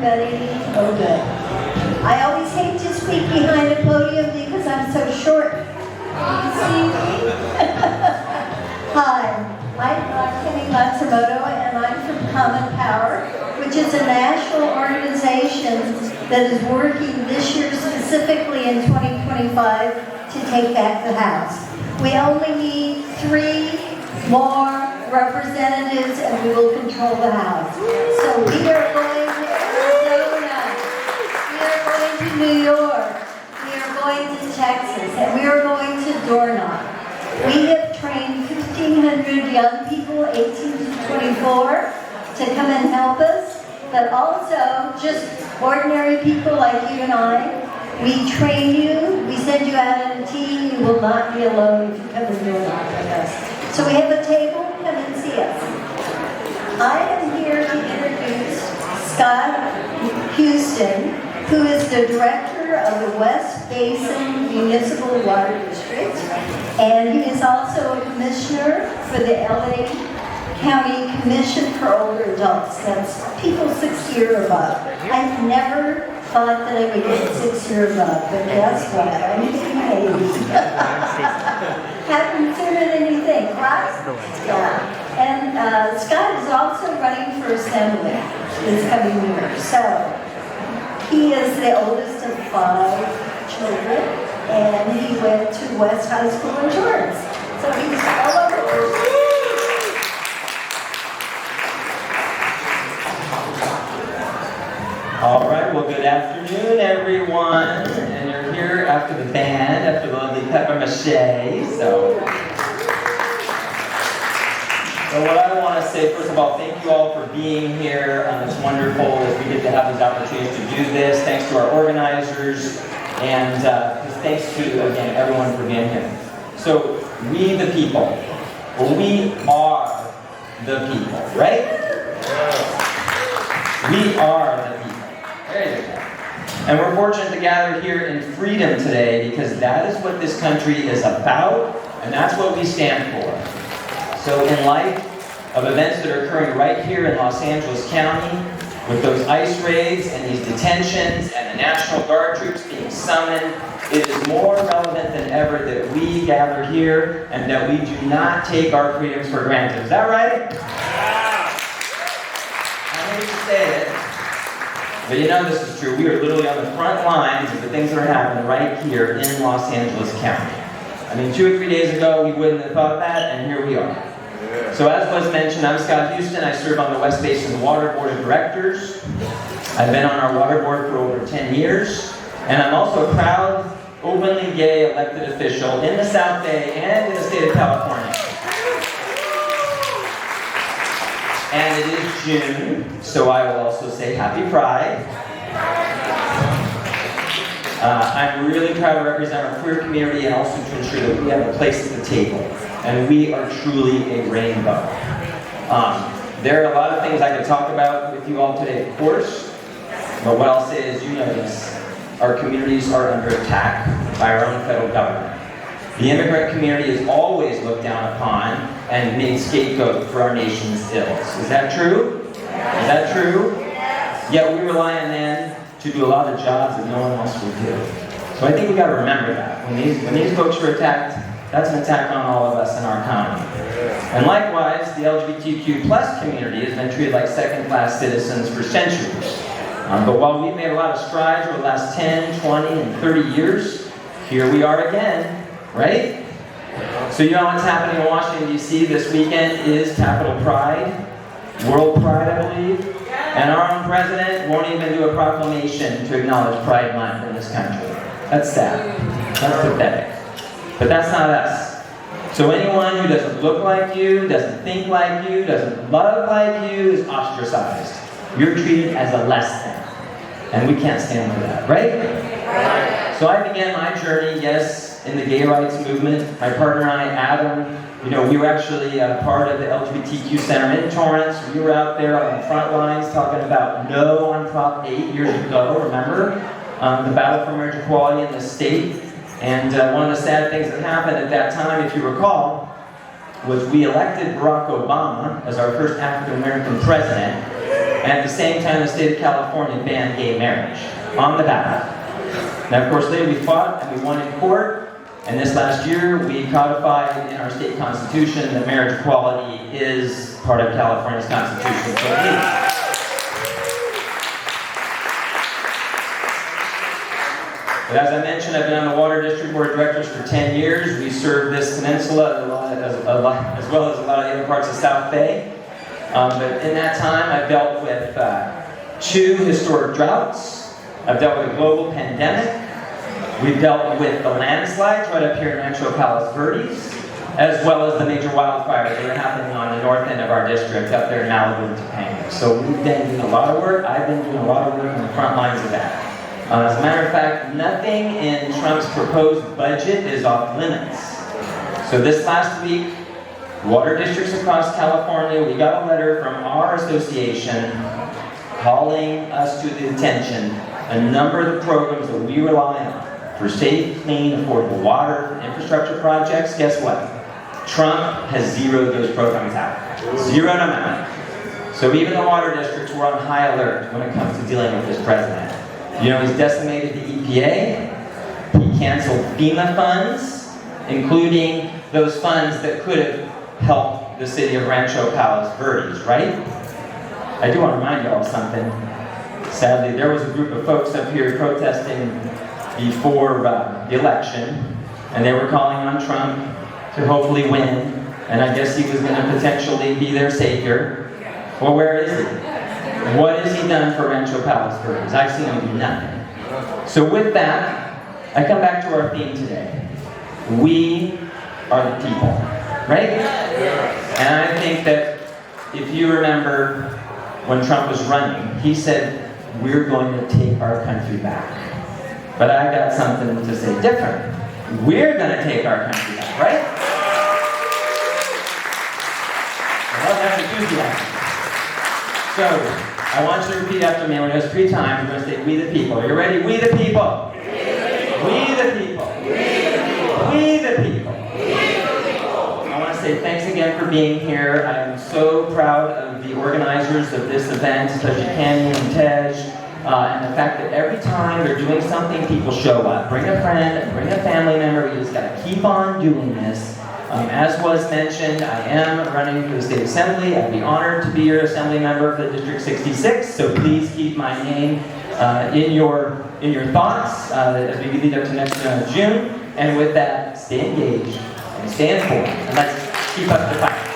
everybody? Oh, good. I always hate to speak behind a podium because I'm so short. Can you see me? Hi, I'm Kenny Matsumoto, and I'm from Common Power, which is a national organization that is working this year specifically in 2025 to take back the House. We only need 3 more representatives and we will control the House. So we are going to Arizona, we are going to New York, we are going to Texas, and we are going to door knock. We have trained 1,500 young people, 18 to 24, to come and help us, but also just ordinary people like you and I. We train you, we send you out in a team, you will not be alone if you come and door knock with us. So we have a table, come and see us. I am here to introduce Scott Houston, who is the director of the West Basin Municipal Water District, and he is also a commissioner for the LA County Commission for Older Adults. That's people 60 or above. I never thought that I would get 60 or above, but guess what? I'm getting 80. Happened sooner than you think, right? Yeah. And Scott is also running for assembly this coming year. So he is the oldest of 5 children, and he went to West High School in Torrance. So he's all over. All right, well, good afternoon, everyone. And you're here after the band, after the lovely pepper mache. So what I want to say, first of all, thank you all for being here. It's wonderful that we get to have these opportunities to do this. Thanks to our organizers, and thanks to, again, everyone for being here. So, we the people. Well, we are the people, right? We are the people. There you go. And we're fortunate to gather here in freedom today because that is what this country is about, and that's what we stand for. So in light of events that are occurring right here in Los Angeles County, with those ICE raids and these detentions and the National Guard troops being summoned, it is more relevant than ever that we gather here and that we do not take our freedoms for granted. Is that right? I hate to say it, but you know this is true. We are literally on the front lines of the things that are happening right here in Los Angeles County. I mean, 2 or 3 days ago, we wouldn't have thought that, and here we are. So as was mentioned, I'm Scott Houston. I serve on the West Basin Water Board of Directors. I've been on our water board for over 10 years, and I'm also a proud, openly gay elected official in the South Bay and in the state of California. And it is June, so I will also say Happy Pride. I'm really proud to represent our queer community and also to ensure that we have a place at the table. And we are truly a rainbow. There are a lot of things I could talk about with you all today, of course. But what I'll say is, you know this, our communities are under attack by our own federal government. The immigrant community is always looked down upon and made scapegoat for our nation's ills. Is that true? Is that true? Yet we rely on them to do a lot of jobs that no one else will do. So I think we've got to remember that. When these folks are attacked, that's an attack on all of us in our economy. And likewise, the LGBTQ plus community has been treated like second-class citizens for centuries. But while we've made a lot of strides over the last 10, 20, and 30 years, here we are again, right? So you know what's happening in Washington, D.C. this weekend is Capitol Pride, World Pride, I believe. And our own president won't even do a proclamation to acknowledge Pride Month in this country. That's sad. That's pathetic. But that's not us. So anyone who doesn't look like you, doesn't think like you, doesn't love like you is ostracized. You're treated as a less than. And we can't stand for that, right? So I began my journey, yes, in the gay rights movement. My partner and I, Adam, we were actually part of the LGBTQ Center in Torrance. We were out there on the front lines talking about no on Prop 8 years ago, remember? The battle for marriage equality in the state. And one of the sad things that happened at that time, if you recall, was we elected Barack Obama as our first African-American president. And at the same time, the state of California banned gay marriage on the ballot. Now, of course, later we fought and we won in court. And this last year, we codified in our state constitution that marriage equality is part of California's constitution. So but as I mentioned, I've been on the Water District Board of Directors for 10 years. We serve this peninsula as well as a lot of the other parts of South Bay. But in that time, I've dealt with 2 historic droughts. I've dealt with a global pandemic. We've dealt with the landslides right up here in Rancho, Palos, Verdes, as well as the major wildfires that are happening on the north end of our district, up there in Malibu and Topanga. So we've been doing a lot of work. I've been doing a lot of work on the front lines of that. As a matter of fact, nothing in Trump's proposed budget is off limits. So this last week, water districts across California, we got a letter from our association calling us to the attention a number of the programs that we rely on for safe, clean, affordable water infrastructure projects. Guess what? Trump has zeroed those programs out. Zeroed them out. So even the water districts were on high alert when it comes to dealing with this president. You know, he's decimated the EPA. He canceled FEMA funds, including those funds that could have helped the city of Rancho, Palos, Verdes, right? I do want to remind you all of something. Sadly, there was a group of folks up here protesting before the election, and they were calling on Trump to hopefully win, and I guess he was going to potentially be their savior. Well, where is he? What has he done for Rancho, Palos, Verdes? I've seen him do nothing. So with that, I come back to our theme today. We are the people, right? And I think that if you remember when Trump was running, he said, we're going to take our country back. But I got something to say different. We're going to take our country back, right? Well, that's enthusiasm. So, I want you to repeat after me. We're going to do this 3 times. We're going to say, we the people. Are you ready? We the people. We the people. We the people. I want to say thanks again for being here. I am so proud of the organizers of this event, especially Candy and Tej. And the fact that every time they're doing something, people show up. Bring a friend, bring a family member. You just got to keep on doing this. As was mentioned, I am running for the state assembly. I'd be honored to be your assembly member for District 66. So please keep my name in your thoughts as we lead up to next June. And with that, stay engaged and stay informed. And let's keep up the fight.